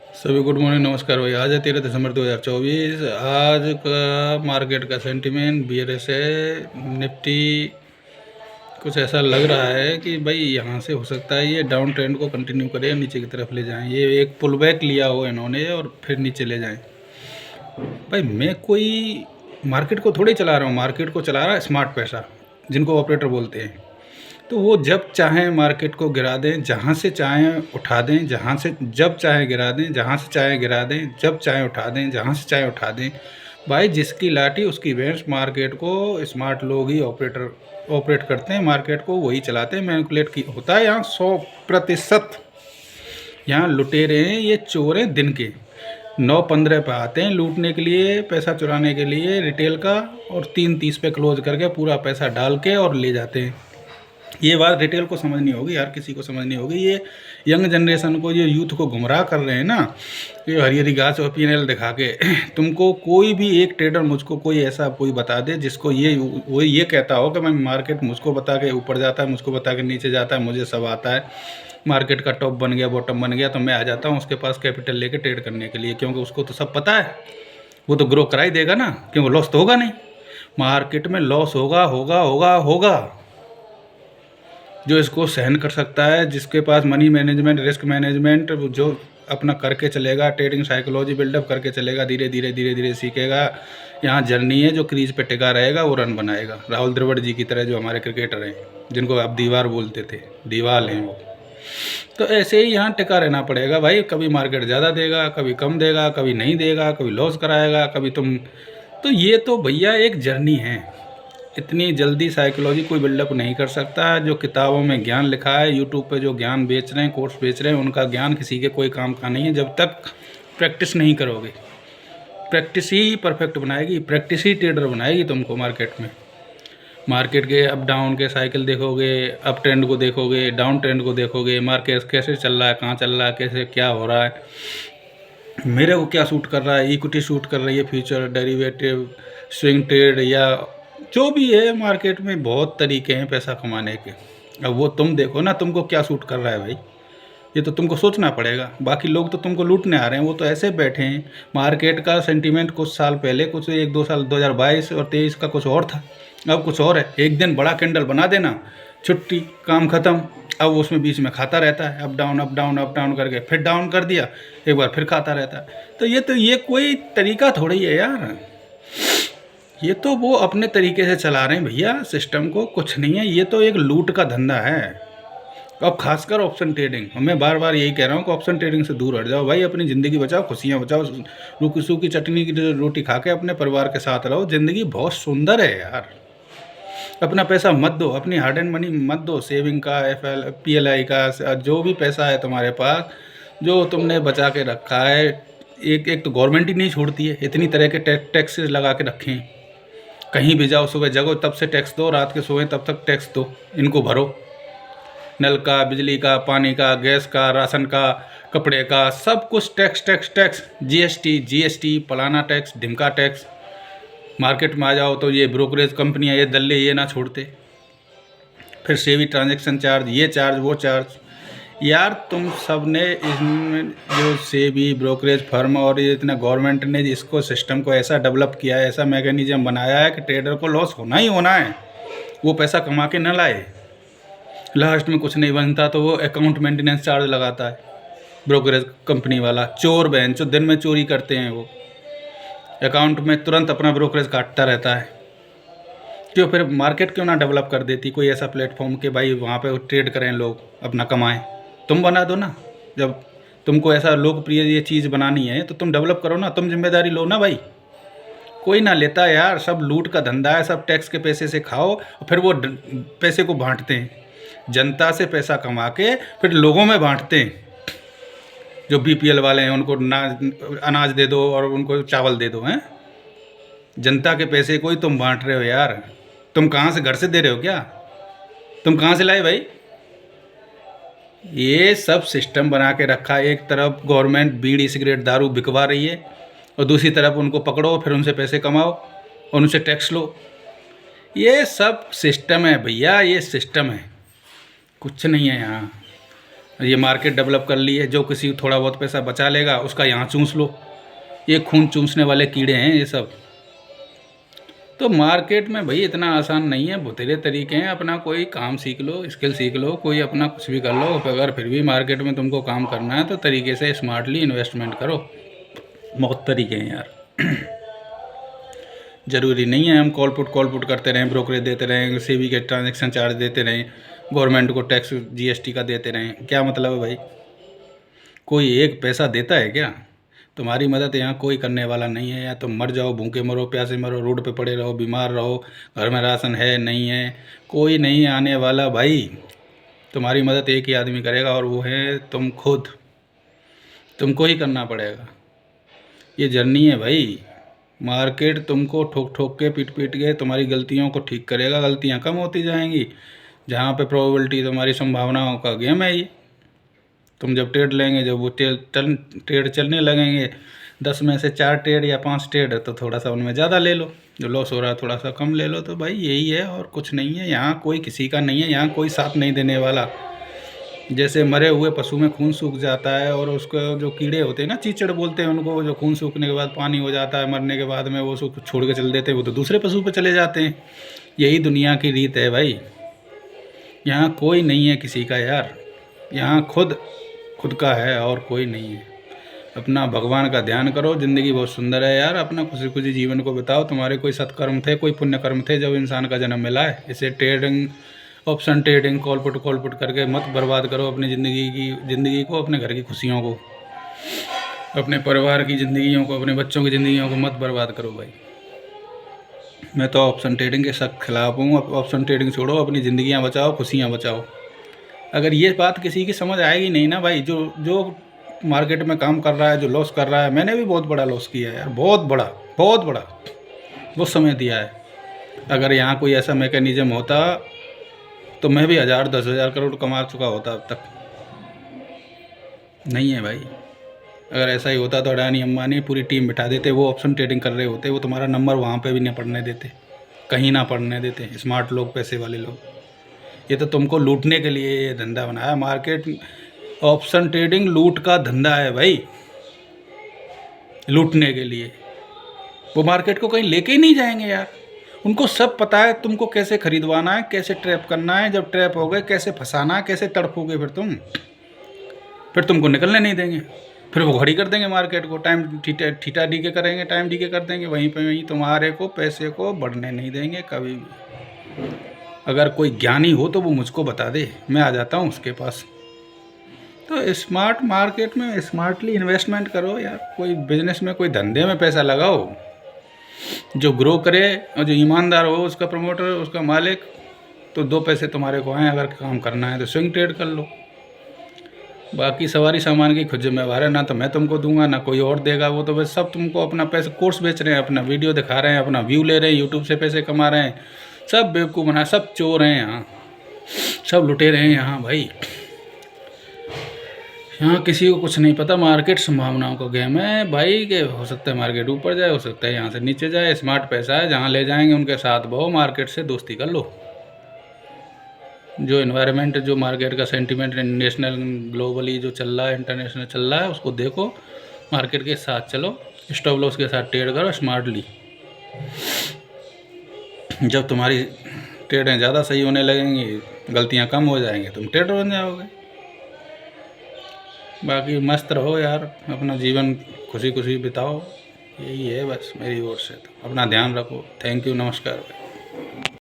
सभी good morning, नमस्कार भाई। आज है 13 दिसंबर 2024। आज का मार्केट का सेंटीमेंट बीआरएस है निफ्टी कुछ ऐसा लग रहा है कि भाई यहाँ से हो सकता है ये डाउन ट्रेंड को कंटिन्यू करें, नीचे की तरफ ले जाएं। ये एक पुल बैक लिया हो इन्होंने और फिर नीचे ले जाएं। भाई मैं कोई मार्केट को थोड़ी चला रहा हूँ, मार्केट को चला रहा है स्मार्ट पैसा, जिनको ऑपरेटर बोलते हैं। तो वो जब चाहें मार्केट को गिरा दें, जहाँ से चाहें उठा दें, जहाँ से जब चाहें गिरा दें, जहाँ से चाहें गिरा दें, जब चाहें उठा दें, जहाँ से चाहें उठा दें। भाई जिसकी लाठी उसकी भैंस। मार्केट को स्मार्ट लोग ही ऑपरेट करते हैं, मार्केट को वही चलाते हैं, मैनिपुलेट की होता है। यहाँ 100% यहाँ लुटेरे हैं, ये चोर हैं दिन के। 9:15 पे आते हैं लूटने के लिए, पैसा चुराने के लिए रिटेल का, और 3:30 पे क्लोज करके पूरा पैसा डाल के और ले जाते हैं। ये बात रिटेल को समझनी होगी, हर किसी को समझनी होगी। ये यंग जनरेशन को, ये यूथ को गुमराह कर रहे हैं ना, ये हरी हरी घास और पीएनएल दिखा के। तुमको कोई भी एक ट्रेडर, मुझको कोई ऐसा कोई बता दे जिसको वो ये कहता हो कि मैं मार्केट मुझको बता के ऊपर जाता है, मुझको बता के नीचे जाता है, मुझे सब आता है, मार्केट का टॉप बन गया, बॉटम बन गया, तो मैं आ जाता हूँ उसके पास कैपिटल लेके ट्रेड करने के लिए, क्योंकि उसको तो सब पता है। वो तो ग्रो करा ही देगा ना, क्योंकि लॉस तो होगा नहीं। मार्केट में लॉस होगा होगा होगा होगा। जो इसको सहन कर सकता है, जिसके पास मनी मैनेजमेंट, रिस्क मैनेजमेंट, जो अपना करके चलेगा, ट्रेडिंग साइकोलॉजी बिल्डअप करके चलेगा, धीरे धीरे सीखेगा। यहाँ जर्नी है, जो क्रीज पे टिका रहेगा वो रन बनाएगा। राहुल द्रविड़ जी की तरह, जो हमारे क्रिकेटर हैं, जिनको आप दीवार बोलते थे, दीवार हैं वो। तो ऐसे ही यहाँ टिका रहना पड़ेगा भाई। कभी मार्केट ज़्यादा देगा, कभी कम देगा, कभी नहीं देगा, कभी लॉस कराएगा, कभी तुम। तो ये तो भैया एक जर्नी है। इतनी जल्दी साइकोलॉजी कोई बिल्डअप नहीं कर सकता। जो किताबों में ज्ञान लिखा है, यूट्यूब पे जो ज्ञान बेच रहे हैं, कोर्स बेच रहे हैं, उनका ज्ञान किसी के कोई काम का नहीं है जब तक प्रैक्टिस नहीं करोगे। प्रैक्टिस ही परफेक्ट बनाएगी, प्रैक्टिस ही ट्रेडर बनाएगी तुमको मार्केट में। मार्केट के अप डाउन के साइकिल देखोगे, अप ट्रेंड को देखोगे, डाउन ट्रेंड को देखोगे, मार्केट कैसे चल रहा है, कहाँ चल रहा है, कैसे क्या हो रहा है, मेरे को क्या सूट कर रहा है, इक्विटी सूट कर रही है, फ्यूचर, डेरिवेटिव, स्विंग ट्रेड, या जो भी है। मार्केट में बहुत तरीके हैं पैसा कमाने के। अब वो तुम देखो ना, तुमको क्या सूट कर रहा है भाई, ये तो तुमको सोचना पड़ेगा। बाकी लोग तो तुमको लूटने आ रहे हैं, वो तो ऐसे बैठे हैं। मार्केट का सेंटीमेंट कुछ साल पहले, कुछ 1-2 साल 2022 और 23 का कुछ और था, अब कुछ और है। एक दिन बड़ा कैंडल बना देना, छुट्टी, काम ख़त्म। अब उसमें बीच में खाता रहता है, up down up down up down करके, फिर डाउन कर दिया एक बार, फिर खाता रहता है। तो ये कोई तरीका थोड़ी है यार। ये तो वो अपने तरीके से चला रहे हैं भैया सिस्टम को, कुछ नहीं है। ये तो एक लूट का धंधा है। अब खासकर ऑप्शन ट्रेडिंग, मैं बार बार यही कह रहा हूँ कि ऑप्शन ट्रेडिंग से दूर हट जाओ भाई। अपनी ज़िंदगी बचाओ, खुशियाँ बचाओ, रूखी सूखी चटनी की रोटी खा के अपने परिवार के साथ रहो। ज़िंदगी बहुत सुंदर है यार। अपना पैसा मत दो, अपनी हार्ड एंड मनी मत दो, सेविंग का, PLI का, जो भी पैसा है तुम्हारे पास, जो तुमने बचा के रखा है। एक तो गवर्नमेंट ही नहीं छोड़ती है, इतनी तरह के टैक्सेस लगा के रखे हैं। कहीं भी जाओ, सुबह जगो तब से टैक्स दो, रात के सोएं तब तक टैक्स दो, इनको भरो। नल का, बिजली का, पानी का, गैस का, राशन का, कपड़े का, सब कुछ टैक्स टैक्स टैक्स। GST फलाना टैक्स, ढिमका टैक्स। मार्केट में आ जाओ तो ये ब्रोकरेज कंपनियाँ, ये दल्ले ये ना छोड़ते। फिर सेवी ट्रांजैक्शन चार्ज, ये चार्ज वो चार्ज। यार तुम सब ने इसमें जो सेबी ब्रोकरेज फर्म और ये इतना गवर्नमेंट ने इसको सिस्टम को ऐसा डेवलप किया है, ऐसा मैकेनिज्म बनाया है कि ट्रेडर को लॉस होना ही होना है। वो पैसा कमा के न लाए, लास्ट में कुछ नहीं बनता तो वो अकाउंट मेंटेनेंस चार्ज लगाता है ब्रोकरेज कंपनी वाला। चोर बहन जो दिन में चोरी करते हैं, वो अकाउंट में तुरंत अपना ब्रोकरेज काटता रहता है। क्यों फिर मार्केट क्यों ना डेवलप कर देती कोई ऐसा प्लेटफॉर्म कि भाई वहाँ पे ट्रेड करें लोग, अपना कमाएं। तुम बना दो ना, जब तुमको ऐसा लोकप्रिय ये चीज़ बनानी है तो तुम डेवलप करो ना, तुम जिम्मेदारी लो ना भाई। कोई ना लेता यार, सब लूट का धंधा है, सब टैक्स के पैसे से खाओ और फिर वो पैसे को बांटते हैं। जनता से पैसा कमा के फिर लोगों में बांटते हैं। जो BPL वाले हैं उनको अनाज दे दो और उनको चावल दे दो। हैं जनता के पैसे को ही तुम बांट रहे हो यार। तुम कहाँ से, घर से दे रहे हो क्या? तुम कहाँ से लाए भाई? ये सब सिस्टम बना के रखा है। एक तरफ गवर्नमेंट बीड़ी सिगरेट दारू बिकवा रही है और दूसरी तरफ उनको पकड़ो, फिर उनसे पैसे कमाओ और उनसे टैक्स लो। ये सब सिस्टम है भैया, ये सिस्टम है, कुछ नहीं है यहाँ। ये मार्केट डेवलप कर ली है, जो किसी थोड़ा बहुत पैसा बचा लेगा उसका यहाँ चूस लो। ये खून चूसने वाले कीड़े हैं ये सब। तो मार्केट में भाई इतना आसान नहीं है, बतेरे तरीके हैं। अपना कोई काम सीख लो, स्किल सीख लो, कोई अपना कुछ भी कर लो। अगर फिर भी मार्केट में तुमको काम करना है तो तरीके से स्मार्टली इन्वेस्टमेंट करो। बहुत तरीके हैं यार। ज़रूरी नहीं है हम कॉल पुट करते रहें, ब्रोकरेज देते रहें, सेबी के ट्रांजैक्शन चार्ज देते रहें, गवर्नमेंट को टैक्स जीएसटी का देते रहें। क्या मतलब है भाई? कोई एक पैसा देता है क्या? तुम्हारी मदद यहाँ कोई करने वाला नहीं है। या तुम मर जाओ, भूखे मरो, प्यासे मरो, रोड पे पड़े रहो, बीमार रहो, घर में राशन है नहीं है, कोई नहीं आने वाला भाई। तुम्हारी मदद एक ही आदमी करेगा और वो है तुम खुद। तुमको ही करना पड़ेगा। ये जर्नी है भाई। मार्केट तुमको ठोक ठोक के पीट पीट के तुम्हारी गलतियों को ठीक करेगा। गलतियाँ कम होती जाएंगी। जहाँ पे प्रोबेबिलिटी, तुम्हारी संभावनाओं का गेम है ये। तुम जब ट्रेड लेंगे, जब वो ट्रेड चलने लगेंगे, 10 में से 4 ट्रेड या 5 ट्रेड तो थोड़ा सा उनमें ज़्यादा ले लो, जो लॉस हो रहा है थोड़ा सा कम ले लो। तो भाई यही है और कुछ नहीं है। यहाँ कोई किसी का नहीं है, यहाँ कोई साथ नहीं देने वाला। जैसे मरे हुए पशु में खून सूख जाता है और उसको जो कीड़े होते हैं ना, चीचड़ बोलते हैं उनको, जो खून सूखने के बाद पानी हो जाता है, मरने के बाद में वो उसको छोड़ के चल देते हैं, वो तो दूसरे पशु पे चले जाते हैं। यही दुनिया की रीत है भाई। यहाँ कोई नहीं है किसी का यार। यहाँ खुद का है और कोई नहीं है। अपना भगवान का ध्यान करो। ज़िंदगी बहुत सुंदर है यार। अपना खुशी खुशी जीवन को बिताओ। तुम्हारे कोई सत्कर्म थे, कोई पुण्य कर्म थे जब इंसान का जन्म मिला है। इसे trading, option trading, call put करके मत बर्बाद करो अपनी ज़िंदगी को, अपने घर की खुशियों को, अपने परिवार की ज़िंदगियों को, अपने बच्चों की ज़िंदगियों को मत बर्बाद करो भाई। मैं तो ऑप्शन ट्रेडिंग के सख्त खिलाफ हूँ। ऑप्शन ट्रेडिंग छोड़ो, अपनी ज़िंदगियाँ बचाओ, खुशियाँ बचाओ। अगर ये बात किसी की समझ आएगी नहीं ना भाई, जो मार्केट में काम कर रहा है, जो लॉस कर रहा है, मैंने भी बहुत बड़ा लॉस किया है यार, बहुत बड़ा बहुत समय दिया है। अगर यहाँ कोई ऐसा मैकेनिज़्म होता तो मैं भी 1000 10,000 करोड़ कमा चुका होता अब तक। नहीं है भाई। अगर ऐसा ही होता तो अडानी अंबानी पूरी टीम बिठा देते, वो ऑप्शन ट्रेडिंग कर रहे होते, वो तुम्हारा नंबर वहाँ पे भी नहीं पड़ने देते, कहीं ना पड़ने देते। स्मार्ट लोग, पैसे वाले लोग। ये तो तुमको लूटने के लिए ये धंधा बनाया। मार्केट ऑप्शन ट्रेडिंग लूट का धंधा है भाई, लूटने के लिए। वो मार्केट को कहीं लेके ही नहीं जाएंगे यार। उनको सब पता है तुमको कैसे खरीदवाना है, कैसे ट्रैप करना है, जब ट्रैप हो गए कैसे फंसाना है, कैसे तड़पोगे फिर तुमको निकलने नहीं देंगे। फिर वो घड़ी कर देंगे मार्केट को, टाइम ठीटा डीके करेंगे, टाइम डीके कर देंगे, वहीं पे वहीं तुम्हारे को पैसे को बढ़ने नहीं देंगे कभी भी। अगर कोई ज्ञानी हो तो वो मुझको बता दे, मैं आ जाता हूँ उसके पास। तो स्मार्ट मार्केट में स्मार्टली इन्वेस्टमेंट करो यार। कोई बिजनेस में, कोई धंधे में पैसा लगाओ जो ग्रो करे और जो ईमानदार हो, उसका प्रमोटर, उसका मालिक, तो 2 पैसे तुम्हारे को आए। अगर काम करना है तो स्विंग ट्रेड कर लो। बाकी सवारी सामान की खुद जिम्मेवार है, ना तो मैं तुमको दूंगा ना कोई और देगा। वो तो बस सब तुमको अपना पैसे, कोर्स बेच रहे हैं, अपना वीडियो दिखा रहे हैं, अपना व्यू ले रहे हैं, यूट्यूब से पैसे कमा रहे हैं। सब बेवकूफ़ बना, सब चोर हैं यहाँ, सब लुटेरे हैं यहाँ भाई। यहाँ किसी को कुछ नहीं पता। मार्केट संभावनाओं का गेम है भाई, के हो सकता है मार्केट ऊपर जाए, हो सकता है यहाँ से नीचे जाए। स्मार्ट पैसा है, जहाँ ले जाएंगे उनके साथ बहु, मार्केट से दोस्ती कर लो। जो एनवायरनमेंट, जो मार्केट का सेंटीमेंट नेशनल ग्लोबली जो चल रहा है, इंटरनेशनल चल रहा है, उसको देखो, मार्केट के साथ चलो, स्टॉप लॉस के साथ ट्रेड करो स्मार्टली। जब तुम्हारी ट्रेडें ज़्यादा सही होने लगेंगी, गलतियाँ कम हो जाएंगी, तुम ट्रेडर बन जाओगे। बाकी मस्त रहो यार, अपना जीवन खुशी खुशी बिताओ। यही है बस मेरी ओर से। तो अपना ध्यान रखो। थैंक यू, नमस्कार भाई।